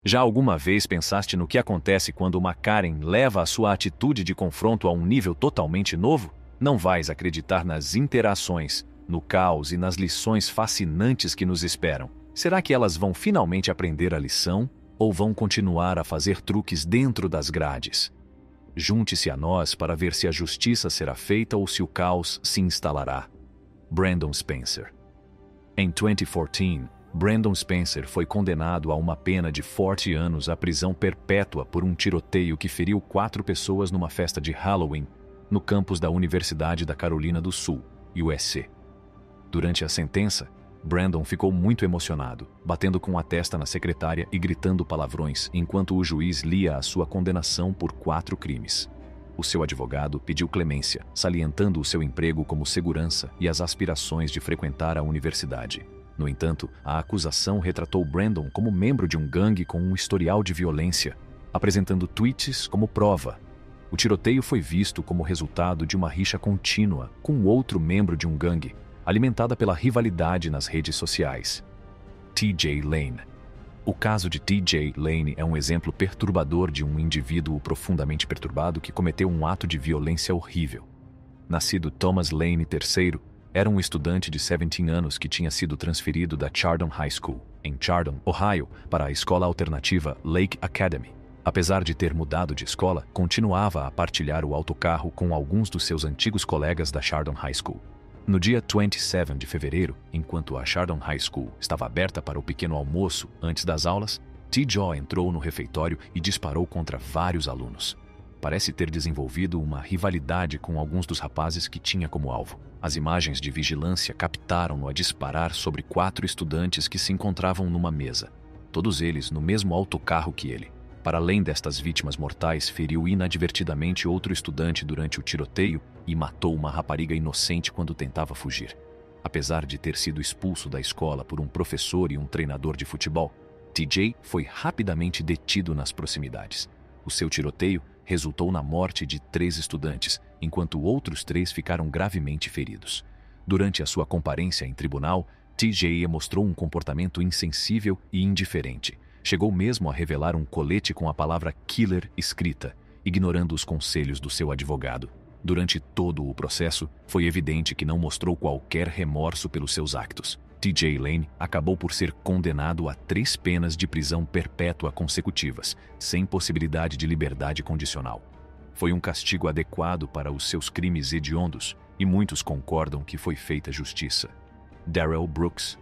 Já alguma vez pensaste no que acontece quando uma Karen leva a sua atitude de confronto a um nível totalmente novo? Não vais acreditar nas interações, no caos e nas lições fascinantes que nos esperam. Será que elas vão finalmente aprender a lição ou vão continuar a fazer truques dentro das grades? Junte-se a nós para ver se a justiça será feita ou se o caos se instalará. Brandon Spencer. Em 2014, Brandon Spencer foi condenado a uma pena de 40 anos à prisão perpétua por um tiroteio que feriu 4 pessoas numa festa de Halloween no campus da Universidade da Carolina do Sul, USC. Durante a sentença, Brandon ficou muito emocionado, batendo com a testa na secretária e gritando palavrões enquanto o juiz lia a sua condenação por 4 crimes. O seu advogado pediu clemência, salientando o seu emprego como segurança e as aspirações de frequentar a universidade. No entanto, a acusação retratou Brandon como membro de um gangue com um historial de violência, apresentando tweets como prova. O tiroteio foi visto como resultado de uma rixa contínua com outro membro de um gangue, alimentada pela rivalidade nas redes sociais. T.J. Lane. O caso de T.J. Lane é um exemplo perturbador de um indivíduo profundamente perturbado que cometeu um ato de violência horrível. Nascido Thomas Lane III, era um estudante de 17 anos que tinha sido transferido da Chardon High School, em Chardon, Ohio, para a escola alternativa Lake Academy. Apesar de ter mudado de escola, continuava a partilhar o autocarro com alguns dos seus antigos colegas da Chardon High School. No dia 27 de fevereiro, enquanto a Chardon High School estava aberta para o pequeno almoço antes das aulas, T.J. entrou no refeitório e disparou contra vários alunos. Parece ter desenvolvido uma rivalidade com alguns dos rapazes que tinha como alvo. As imagens de vigilância captaram-no a disparar sobre 4 estudantes que se encontravam numa mesa, todos eles no mesmo autocarro que ele. Para além destas vítimas mortais, feriu inadvertidamente outro estudante durante o tiroteio e matou uma rapariga inocente quando tentava fugir. Apesar de ter sido expulso da escola por um professor e um treinador de futebol, T.J. foi rapidamente detido nas proximidades. O seu tiroteio resultou na morte de 3 estudantes, enquanto outros 3 ficaram gravemente feridos. Durante a sua comparência em tribunal, T.J. mostrou um comportamento insensível e indiferente. Chegou mesmo a revelar um colete com a palavra killer escrita, ignorando os conselhos do seu advogado. Durante todo o processo, foi evidente que não mostrou qualquer remorso pelos seus actos. T.J. Lane acabou por ser condenado a 3 penas de prisão perpétua consecutivas, sem possibilidade de liberdade condicional. Foi um castigo adequado para os seus crimes hediondos, e muitos concordam que foi feita justiça. Darrell Brooks,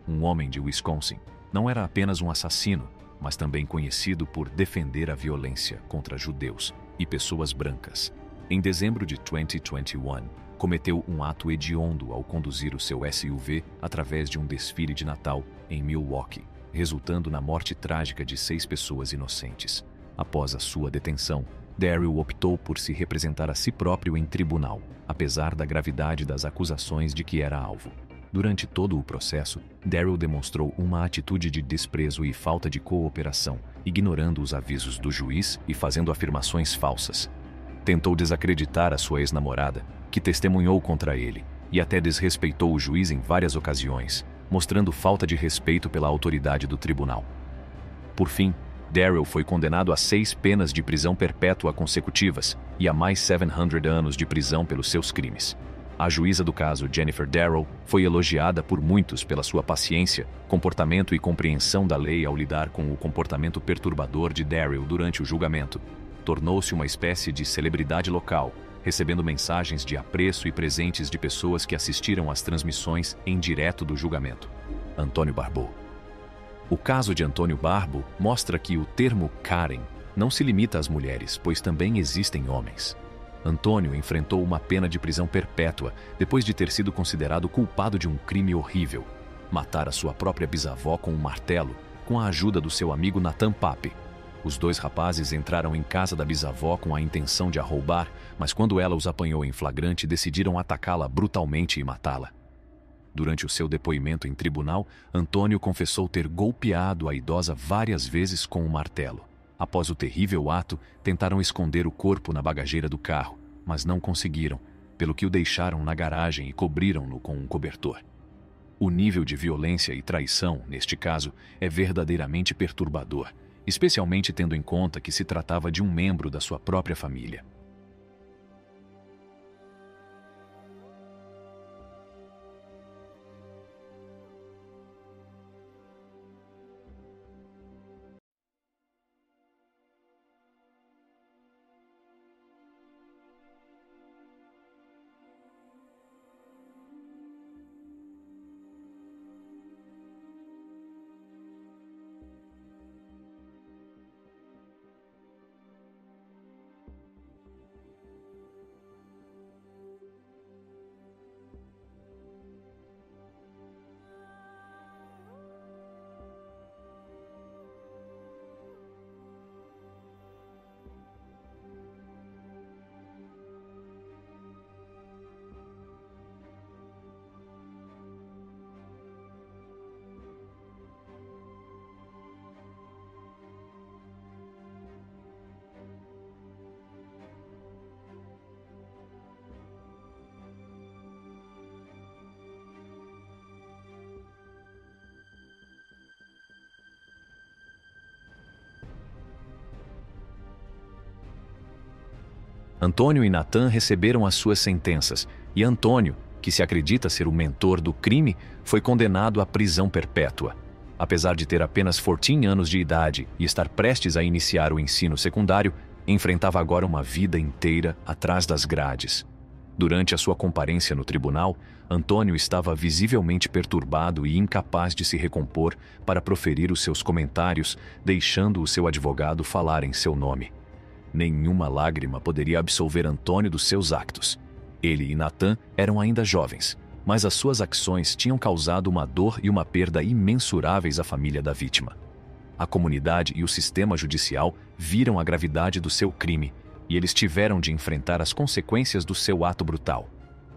um homem de Wisconsin, não era apenas um assassino, mas também conhecido por defender a violência contra judeus e pessoas brancas. Em dezembro de 2021, cometeu um ato hediondo ao conduzir o seu SUV através de um desfile de Natal em Milwaukee, resultando na morte trágica de 6 pessoas inocentes. Após a sua detenção, Darrell optou por se representar a si próprio em tribunal, apesar da gravidade das acusações de que era alvo. Durante todo o processo, Darrell demonstrou uma atitude de desprezo e falta de cooperação, ignorando os avisos do juiz e fazendo afirmações falsas. Tentou desacreditar a sua ex-namorada, que testemunhou contra ele, e até desrespeitou o juiz em várias ocasiões, mostrando falta de respeito pela autoridade do tribunal. Por fim, Darrell foi condenado a 6 penas de prisão perpétua consecutivas e a mais 700 anos de prisão pelos seus crimes. A juíza do caso, Jennifer Darrow, foi elogiada por muitos pela sua paciência, comportamento e compreensão da lei ao lidar com o comportamento perturbador de Darrell durante o julgamento. Tornou-se uma espécie de celebridade local, recebendo mensagens de apreço e presentes de pessoas que assistiram às transmissões em direto do julgamento. Antônio Barbeau. O caso de Antônio Barbeau mostra que o termo Karen não se limita às mulheres, pois também existem homens. Antônio enfrentou uma pena de prisão perpétua depois de ter sido considerado culpado de um crime horrível: matar a sua própria bisavó com um martelo, com a ajuda do seu amigo Nathan Pape. Os 2 rapazes entraram em casa da bisavó com a intenção de a roubar, mas quando ela os apanhou em flagrante, decidiram atacá-la brutalmente e matá-la. Durante o seu depoimento em tribunal, Antônio confessou ter golpeado a idosa várias vezes com um martelo. Após o terrível ato, tentaram esconder o corpo na bagageira do carro, mas não conseguiram, pelo que o deixaram na garagem e cobriram-no com um cobertor. O nível de violência e traição, neste caso, é verdadeiramente perturbador, especialmente tendo em conta que se tratava de um membro da sua própria família. Antônio e Nathan receberam as suas sentenças, e Antônio, que se acredita ser o mentor do crime, foi condenado à prisão perpétua. Apesar de ter apenas 14 anos de idade e estar prestes a iniciar o ensino secundário, enfrentava agora uma vida inteira atrás das grades. Durante a sua comparência no tribunal, Antônio estava visivelmente perturbado e incapaz de se recompor para proferir os seus comentários, deixando o seu advogado falar em seu nome. Nenhuma lágrima poderia absolver Antônio dos seus actos. Ele e Nathan eram ainda jovens, mas as suas ações tinham causado uma dor e uma perda imensuráveis à família da vítima. A comunidade e o sistema judicial viram a gravidade do seu crime, e eles tiveram de enfrentar as consequências do seu ato brutal.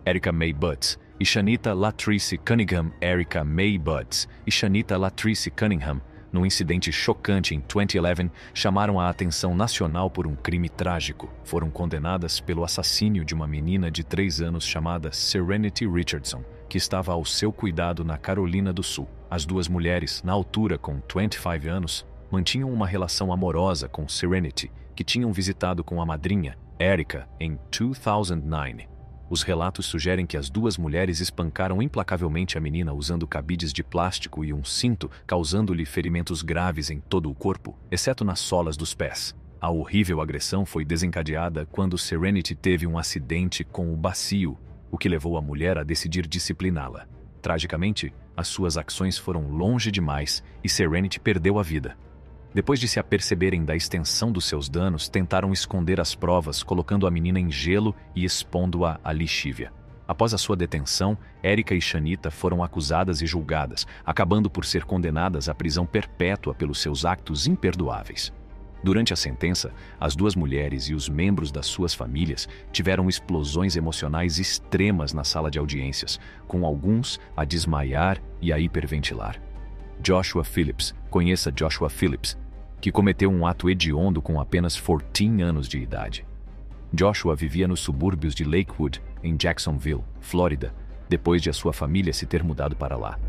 Erica May Butts e Shanita Latrice Cunningham. Erica May Butts e Shanita Latrice Cunningham, num incidente chocante em 2011, chamaram a atenção nacional por um crime trágico. Foram condenadas pelo assassínio de uma menina de 3 anos chamada Serenity Richardson, que estava ao seu cuidado na Carolina do Sul. As duas mulheres, na altura com 25 anos, mantinham uma relação amorosa com Serenity, que tinham visitado com a madrinha, Erica, em 2009. Os relatos sugerem que as duas mulheres espancaram implacavelmente a menina usando cabides de plástico e um cinto, causando-lhe ferimentos graves em todo o corpo, exceto nas solas dos pés. A horrível agressão foi desencadeada quando Serenity teve um acidente com o bacio, o que levou a mulher a decidir discipliná-la. Tragicamente, as suas ações foram longe demais e Serenity perdeu a vida. Depois de se aperceberem da extensão dos seus danos, tentaram esconder as provas, colocando a menina em gelo e expondo-a à lixívia. Após a sua detenção, Erica e Shanita foram acusadas e julgadas, acabando por ser condenadas à prisão perpétua pelos seus actos imperdoáveis. Durante a sentença, as duas mulheres e os membros das suas famílias tiveram explosões emocionais extremas na sala de audiências, com alguns a desmaiar e a hiperventilar. Joshua Phillips, conheça Joshua Phillips, que cometeu um ato hediondo com apenas 14 anos de idade. Joshua vivia nos subúrbios de Lakewood, em Jacksonville, Flórida, depois de a sua família se ter mudado para lá.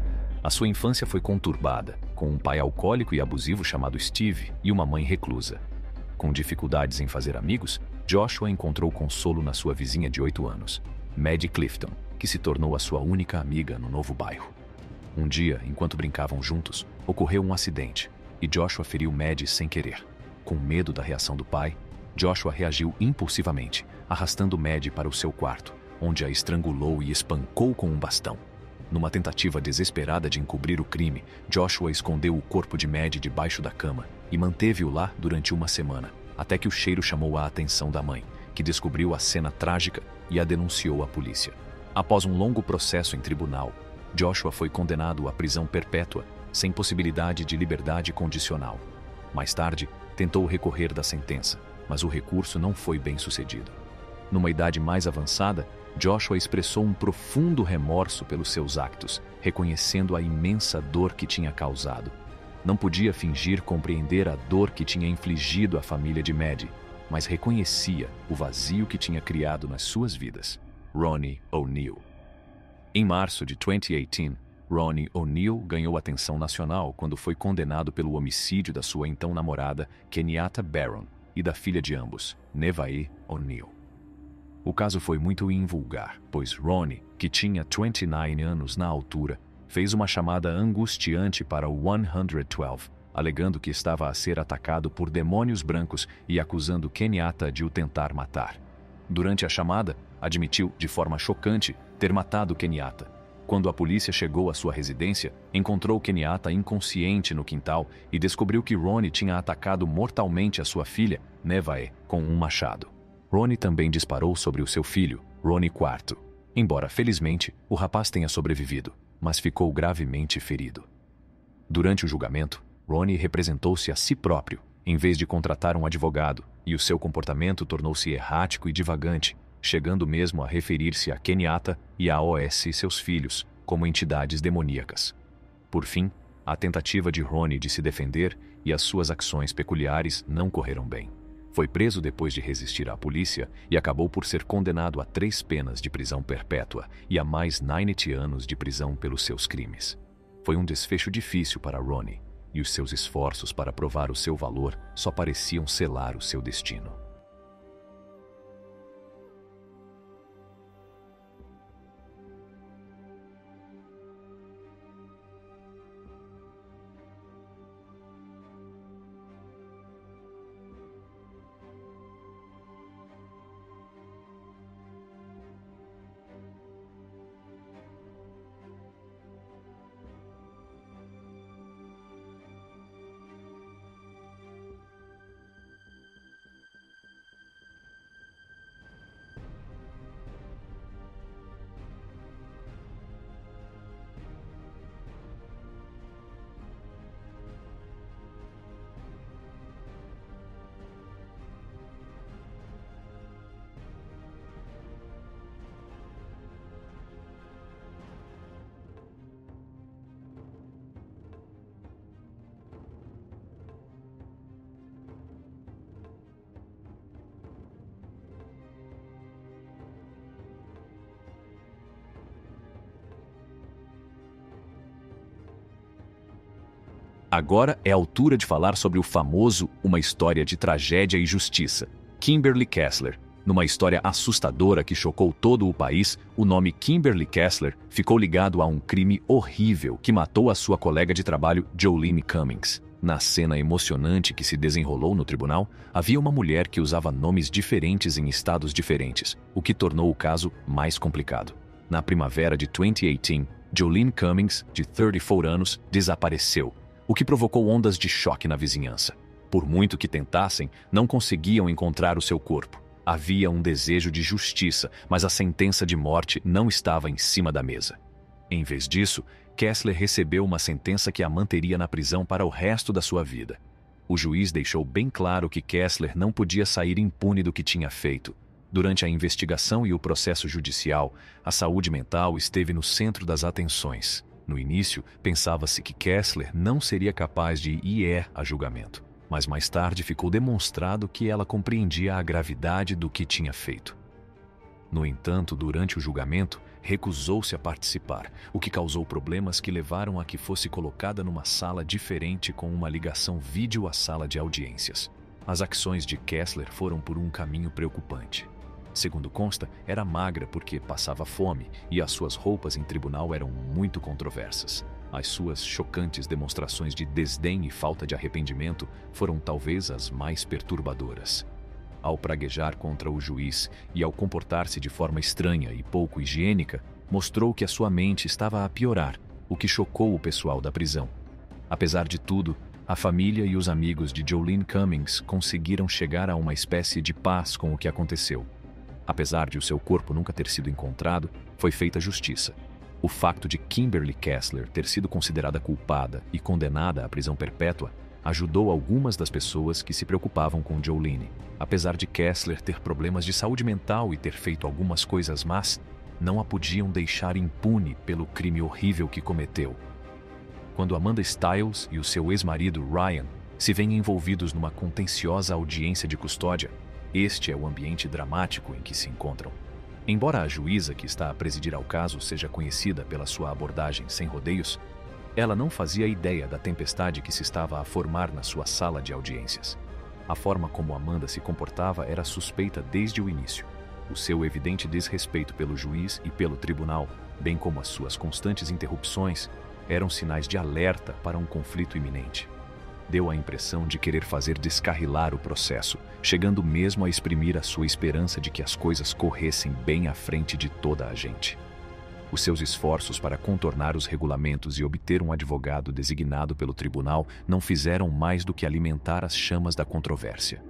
A sua infância foi conturbada, com um pai alcoólico e abusivo chamado Steve e uma mãe reclusa. Com dificuldades em fazer amigos, Joshua encontrou consolo na sua vizinha de 8 anos, Maddie Clifton, que se tornou a sua única amiga no novo bairro. Um dia, enquanto brincavam juntos, ocorreu um acidente, e Joshua feriu Maddie sem querer. Com medo da reação do pai, Joshua reagiu impulsivamente, arrastando Maddie para o seu quarto, onde a estrangulou e espancou com um bastão. Numa tentativa desesperada de encobrir o crime, Joshua escondeu o corpo de Maddie debaixo da cama e manteve-o lá durante uma semana, até que o cheiro chamou a atenção da mãe, que descobriu a cena trágica e a denunciou à polícia. Após um longo processo em tribunal, Joshua foi condenado à prisão perpétua, sem possibilidade de liberdade condicional. Mais tarde, tentou recorrer da sentença, mas o recurso não foi bem sucedido. Numa idade mais avançada, Joshua expressou um profundo remorso pelos seus actos, reconhecendo a imensa dor que tinha causado. Não podia fingir compreender a dor que tinha infligido à família de Maddie, mas reconhecia o vazio que tinha criado nas suas vidas. Ronnie O'Neill. Em março de 2018, Ronnie O'Neill ganhou atenção nacional quando foi condenado pelo homicídio da sua então namorada, Kenyatta Barron, e da filha de ambos, Nevaeh O'Neill. O caso foi muito invulgar, pois Ronnie, que tinha 29 anos na altura, fez uma chamada angustiante para o 112, alegando que estava a ser atacado por demônios brancos e acusando Kenyatta de o tentar matar. Durante a chamada, admitiu, de forma chocante, ter matado Kenyatta. Quando a polícia chegou à sua residência, encontrou Kenyatta inconsciente no quintal e descobriu que Ronnie tinha atacado mortalmente a sua filha, Nevaeh, com um machado. Ronnie também disparou sobre o seu filho, Ronnie IV. Embora, felizmente, o rapaz tenha sobrevivido, mas ficou gravemente ferido. Durante o julgamento, Ronnie representou-se a si próprio, em vez de contratar um advogado, e o seu comportamento tornou-se errático e divagante, chegando mesmo a referir-se a Kenyatta e a OS e seus filhos como entidades demoníacas. Por fim, a tentativa de Ronnie de se defender e as suas ações peculiares não correram bem. Foi preso depois de resistir à polícia e acabou por ser condenado a 3 penas de prisão perpétua e a mais 90 anos de prisão pelos seus crimes. Foi um desfecho difícil para Ronnie, e os seus esforços para provar o seu valor só pareciam selar o seu destino. Agora é a altura de falar sobre o famoso Uma História de Tragédia e Justiça, Kimberly Kessler. Numa história assustadora que chocou todo o país, o nome Kimberly Kessler ficou ligado a um crime horrível que matou a sua colega de trabalho, Jolene Cummings. Na cena emocionante que se desenrolou no tribunal, havia uma mulher que usava nomes diferentes em estados diferentes, o que tornou o caso mais complicado. Na primavera de 2018, Jolene Cummings, de 34 anos, desapareceu, o que provocou ondas de choque na vizinhança. Por muito que tentassem, não conseguiam encontrar o seu corpo. Havia um desejo de justiça, mas a sentença de morte não estava em cima da mesa. Em vez disso, Kessler recebeu uma sentença que a manteria na prisão para o resto da sua vida. O juiz deixou bem claro que Kessler não podia sair impune do que tinha feito. Durante a investigação e o processo judicial, a saúde mental esteve no centro das atenções. No início, pensava-se que Kessler não seria capaz de ir a julgamento, mas mais tarde ficou demonstrado que ela compreendia a gravidade do que tinha feito. No entanto, durante o julgamento, recusou-se a participar, o que causou problemas que levaram a que fosse colocada numa sala diferente com uma ligação vídeo à sala de audiências. As ações de Kessler foram por um caminho preocupante. Segundo consta, era magra porque passava fome e as suas roupas em tribunal eram muito controversas. As suas chocantes demonstrações de desdém e falta de arrependimento foram talvez as mais perturbadoras. Ao praguejar contra o juiz e ao comportar-se de forma estranha e pouco higiênica, mostrou que a sua mente estava a piorar, o que chocou o pessoal da prisão. Apesar de tudo, a família e os amigos de Jolene Cummings conseguiram chegar a uma espécie de paz com o que aconteceu. Apesar de o seu corpo nunca ter sido encontrado, foi feita justiça. O facto de Kimberly Kessler ter sido considerada culpada e condenada à prisão perpétua ajudou algumas das pessoas que se preocupavam com Jolene. Apesar de Kessler ter problemas de saúde mental e ter feito algumas coisas más, não a podiam deixar impune pelo crime horrível que cometeu. Quando Amanda Stiles e o seu ex-marido Ryan se veem envolvidos numa contenciosa audiência de custódia, este é o ambiente dramático em que se encontram. Embora a juíza que está a presidir ao caso seja conhecida pela sua abordagem sem rodeios, ela não fazia ideia da tempestade que se estava a formar na sua sala de audiências. A forma como Amanda se comportava era suspeita desde o início. O seu evidente desrespeito pelo juiz e pelo tribunal, bem como as suas constantes interrupções, eram sinais de alerta para um conflito iminente. Deu a impressão de querer fazer descarrilar o processo, chegando mesmo a exprimir a sua esperança de que as coisas corressem bem à frente de toda a gente. Os seus esforços para contornar os regulamentos e obter um advogado designado pelo tribunal não fizeram mais do que alimentar as chamas da controvérsia.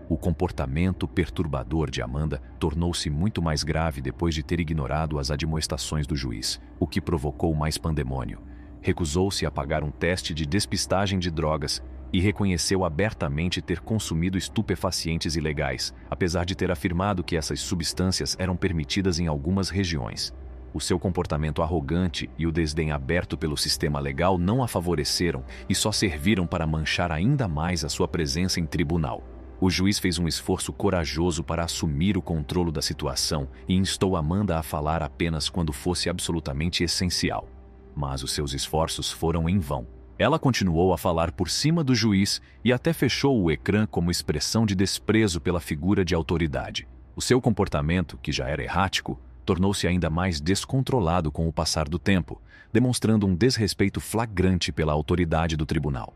O comportamento perturbador de Amanda tornou-se muito mais grave depois de ter ignorado as admoestações do juiz, o que provocou mais pandemônio. Recusou-se a pagar um teste de despistagem de drogas e reconheceu abertamente ter consumido estupefacientes ilegais, apesar de ter afirmado que essas substâncias eram permitidas em algumas regiões. O seu comportamento arrogante e o desdém aberto pelo sistema legal não a favoreceram e só serviram para manchar ainda mais a sua presença em tribunal. O juiz fez um esforço corajoso para assumir o controle da situação e instou Amanda a falar apenas quando fosse absolutamente essencial. Mas os seus esforços foram em vão. Ela continuou a falar por cima do juiz e até fechou o ecrã como expressão de desprezo pela figura de autoridade. O seu comportamento, que já era errático, tornou-se ainda mais descontrolado com o passar do tempo, demonstrando um desrespeito flagrante pela autoridade do tribunal.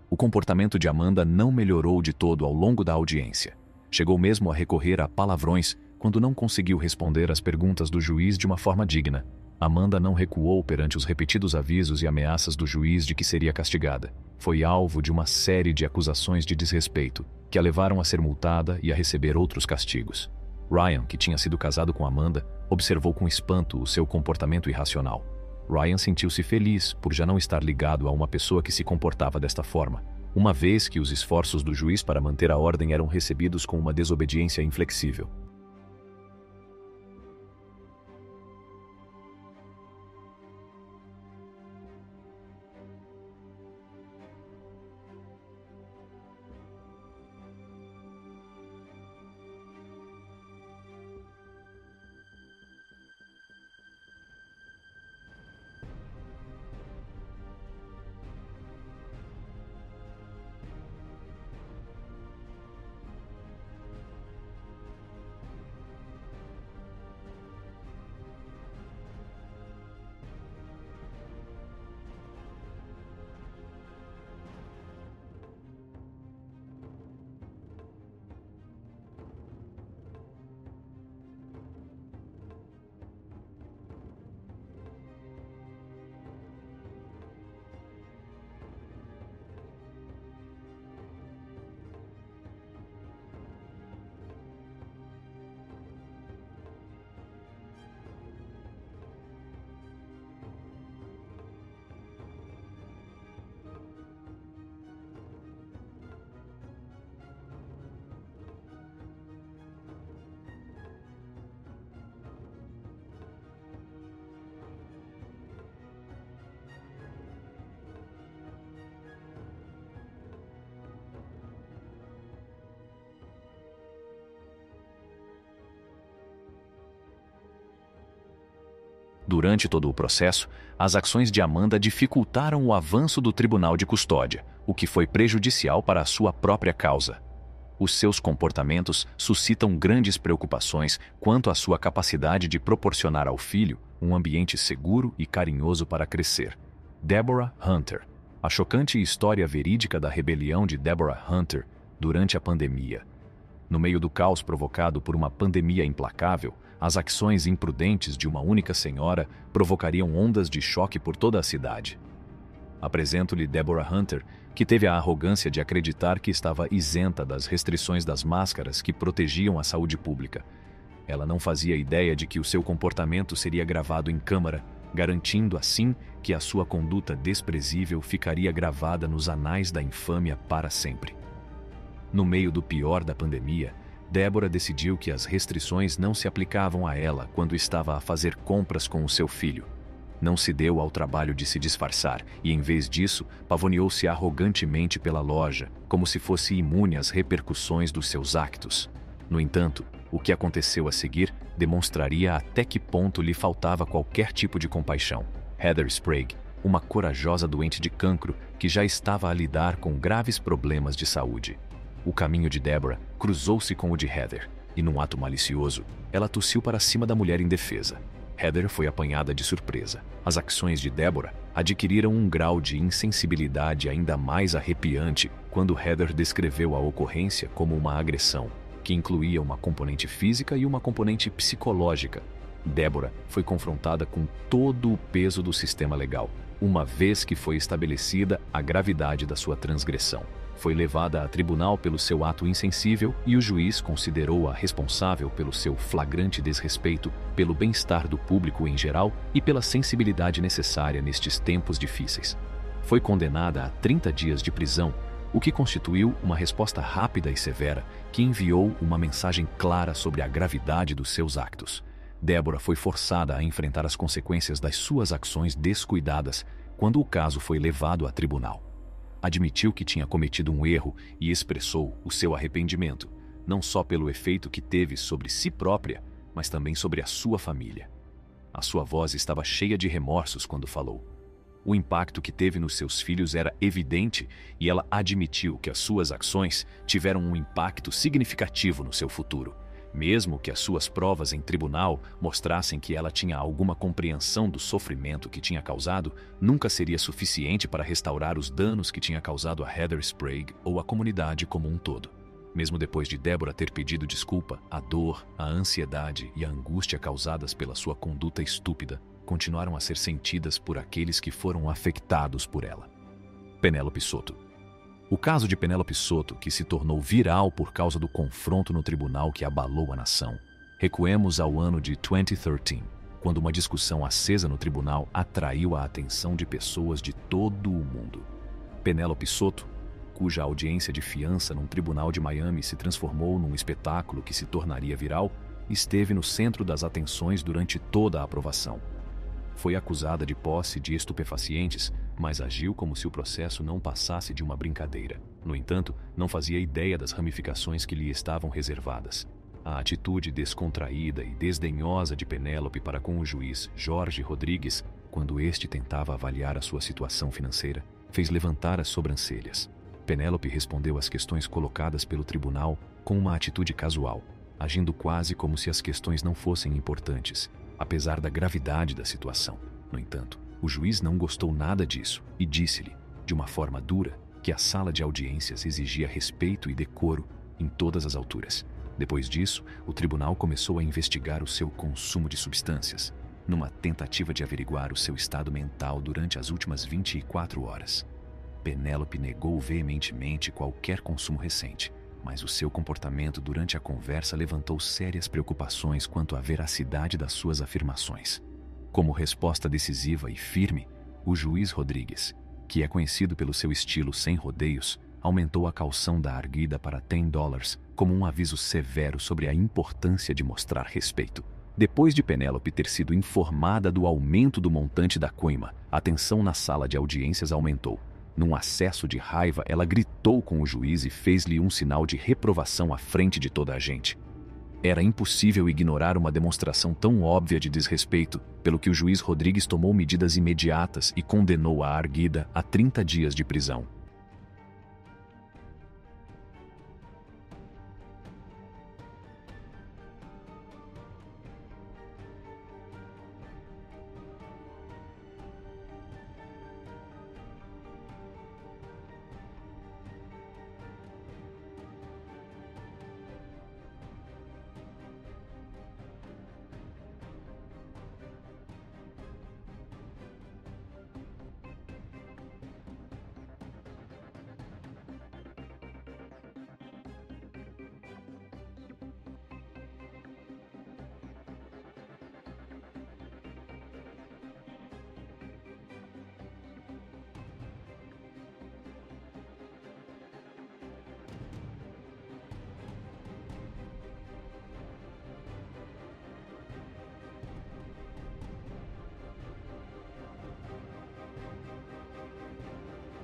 O comportamento de Amanda não melhorou de todo ao longo da audiência. Chegou mesmo a recorrer a palavrões quando não conseguiu responder às perguntas do juiz de uma forma digna. Amanda não recuou perante os repetidos avisos e ameaças do juiz de que seria castigada. Foi alvo de uma série de acusações de desrespeito, que a levaram a ser multada e a receber outros castigos. Ryan, que tinha sido casado com Amanda, observou com espanto o seu comportamento irracional. Ryan sentiu-se feliz por já não estar ligado a uma pessoa que se comportava desta forma, uma vez que os esforços do juiz para manter a ordem eram recebidos com uma desobediência inflexível. Durante todo o processo, as ações de Amanda dificultaram o avanço do Tribunal de Custódia, o que foi prejudicial para a sua própria causa. Os seus comportamentos suscitam grandes preocupações quanto à sua capacidade de proporcionar ao filho um ambiente seguro e carinhoso para crescer. Deborah Hunter. A chocante história verídica da rebelião de Deborah Hunter durante a pandemia. No meio do caos provocado por uma pandemia implacável, as ações imprudentes de uma única senhora provocariam ondas de choque por toda a cidade. Apresento-lhe Deborah Hunter, que teve a arrogância de acreditar que estava isenta das restrições das máscaras que protegiam a saúde pública. Ela não fazia ideia de que o seu comportamento seria gravado em câmara, garantindo assim que a sua conduta desprezível ficaria gravada nos anais da infâmia para sempre. No meio do pior da pandemia, Deborah decidiu que as restrições não se aplicavam a ela quando estava a fazer compras com o seu filho. Não se deu ao trabalho de se disfarçar e, em vez disso, pavoneou-se arrogantemente pela loja, como se fosse imune às repercussões dos seus actos. No entanto, O que aconteceu a seguir demonstraria até que ponto lhe faltava qualquer tipo de compaixão. Heather Sprague, uma corajosa doente de cancro que já estava a lidar com graves problemas de saúde. O caminho de Deborah cruzou-se com o de Heather, e num ato malicioso, ela tossiu para cima da mulher indefesa. Heather foi apanhada de surpresa. As ações de Deborah adquiriram um grau de insensibilidade ainda mais arrepiante quando Heather descreveu a ocorrência como uma agressão, que incluía uma componente física e uma componente psicológica. Deborah foi confrontada com todo o peso do sistema legal, uma vez que foi estabelecida a gravidade da sua transgressão. Foi levada a tribunal pelo seu ato insensível e o juiz considerou-a responsável pelo seu flagrante desrespeito, pelo bem-estar do público em geral e pela sensibilidade necessária nestes tempos difíceis. Foi condenada a 30 dias de prisão, o que constituiu uma resposta rápida e severa que enviou uma mensagem clara sobre a gravidade dos seus actos. Deborah foi forçada a enfrentar as consequências das suas ações descuidadas quando o caso foi levado a tribunal. Admitiu que tinha cometido um erro e expressou o seu arrependimento, não só pelo efeito que teve sobre si própria, mas também sobre a sua família. A sua voz estava cheia de remorsos quando falou. O impacto que teve nos seus filhos era evidente e ela admitiu que as suas ações tiveram um impacto significativo no seu futuro. Mesmo que as suas provas em tribunal mostrassem que ela tinha alguma compreensão do sofrimento que tinha causado, nunca seria suficiente para restaurar os danos que tinha causado a Heather Sprague ou a comunidade como um todo. Mesmo depois de Deborah ter pedido desculpa, a dor, a ansiedade e a angústia causadas pela sua conduta estúpida continuaram a ser sentidas por aqueles que foram afetados por ela. Penélope Soto. O caso de Penélope Soto, que se tornou viral por causa do confronto no tribunal que abalou a nação. Recuemos ao ano de 2013, quando uma discussão acesa no tribunal atraiu a atenção de pessoas de todo o mundo. Penélope Soto, cuja audiência de fiança num tribunal de Miami se transformou num espetáculo que se tornaria viral, esteve no centro das atenções durante toda a aprovação. Foi acusada de posse de estupefacientes, mas agiu como se o processo não passasse de uma brincadeira. No entanto, não fazia ideia das ramificações que lhe estavam reservadas. A atitude descontraída e desdenhosa de Penélope para com o juiz Jorge Rodrigues, quando este tentava avaliar a sua situação financeira, fez levantar as sobrancelhas. Penélope respondeu às questões colocadas pelo tribunal com uma atitude casual, agindo quase como se as questões não fossem importantes, apesar da gravidade da situação. No entanto, o juiz não gostou nada disso e disse-lhe, de uma forma dura, que a sala de audiências exigia respeito e decoro em todas as alturas. Depois disso, o tribunal começou a investigar o seu consumo de substâncias, numa tentativa de averiguar o seu estado mental durante as últimas 24 horas. Penélope negou veementemente qualquer consumo recente, mas o seu comportamento durante a conversa levantou sérias preocupações quanto à veracidade das suas afirmações. Como resposta decisiva e firme, o juiz Rodrigues, que é conhecido pelo seu estilo sem rodeios, aumentou a caução da arguida para $10 como um aviso severo sobre a importância de mostrar respeito. Depois de Penélope ter sido informada do aumento do montante da coima, a tensão na sala de audiências aumentou. Num acesso de raiva, ela gritou com o juiz e fez-lhe um sinal de reprovação à frente de toda a gente. Era impossível ignorar uma demonstração tão óbvia de desrespeito, pelo que o juiz Rodrigues tomou medidas imediatas e condenou a arguida a 30 dias de prisão.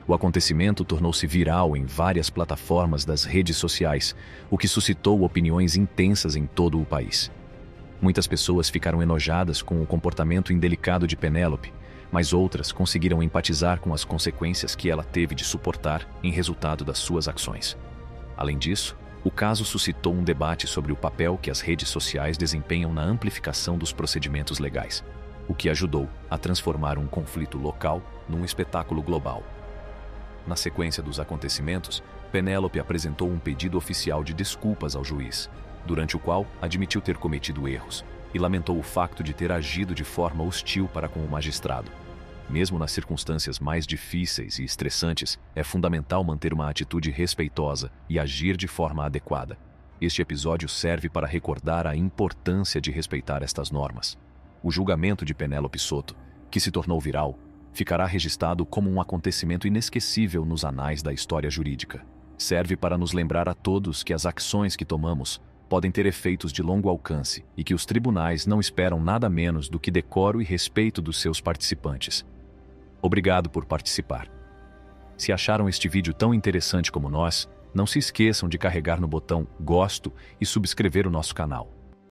O acontecimento tornou-se viral em várias plataformas das redes sociais, o que suscitou opiniões intensas em todo o país. Muitas pessoas ficaram enojadas com o comportamento indelicado de Penélope, mas outras conseguiram empatizar com as consequências que ela teve de suportar em resultado das suas ações. Além disso, o caso suscitou um debate sobre o papel que as redes sociais desempenham na amplificação dos procedimentos legais, o que ajudou a transformar um conflito local num espetáculo global. Na sequência dos acontecimentos, Penélope apresentou um pedido oficial de desculpas ao juiz, durante o qual admitiu ter cometido erros e lamentou o facto de ter agido de forma hostil para com o magistrado. Mesmo nas circunstâncias mais difíceis e estressantes, é fundamental manter uma atitude respeitosa e agir de forma adequada. Este episódio serve para recordar a importância de respeitar estas normas. O julgamento de Penélope Soto, que se tornou viral, ficará registrado como um acontecimento inesquecível nos anais da história jurídica. Serve para nos lembrar a todos que as ações que tomamos podem ter efeitos de longo alcance e que os tribunais não esperam nada menos do que decoro e respeito dos seus participantes. Obrigado por participar. Se acharam este vídeo tão interessante como nós, não se esqueçam de carregar no botão "Gosto" e subscrever o nosso canal.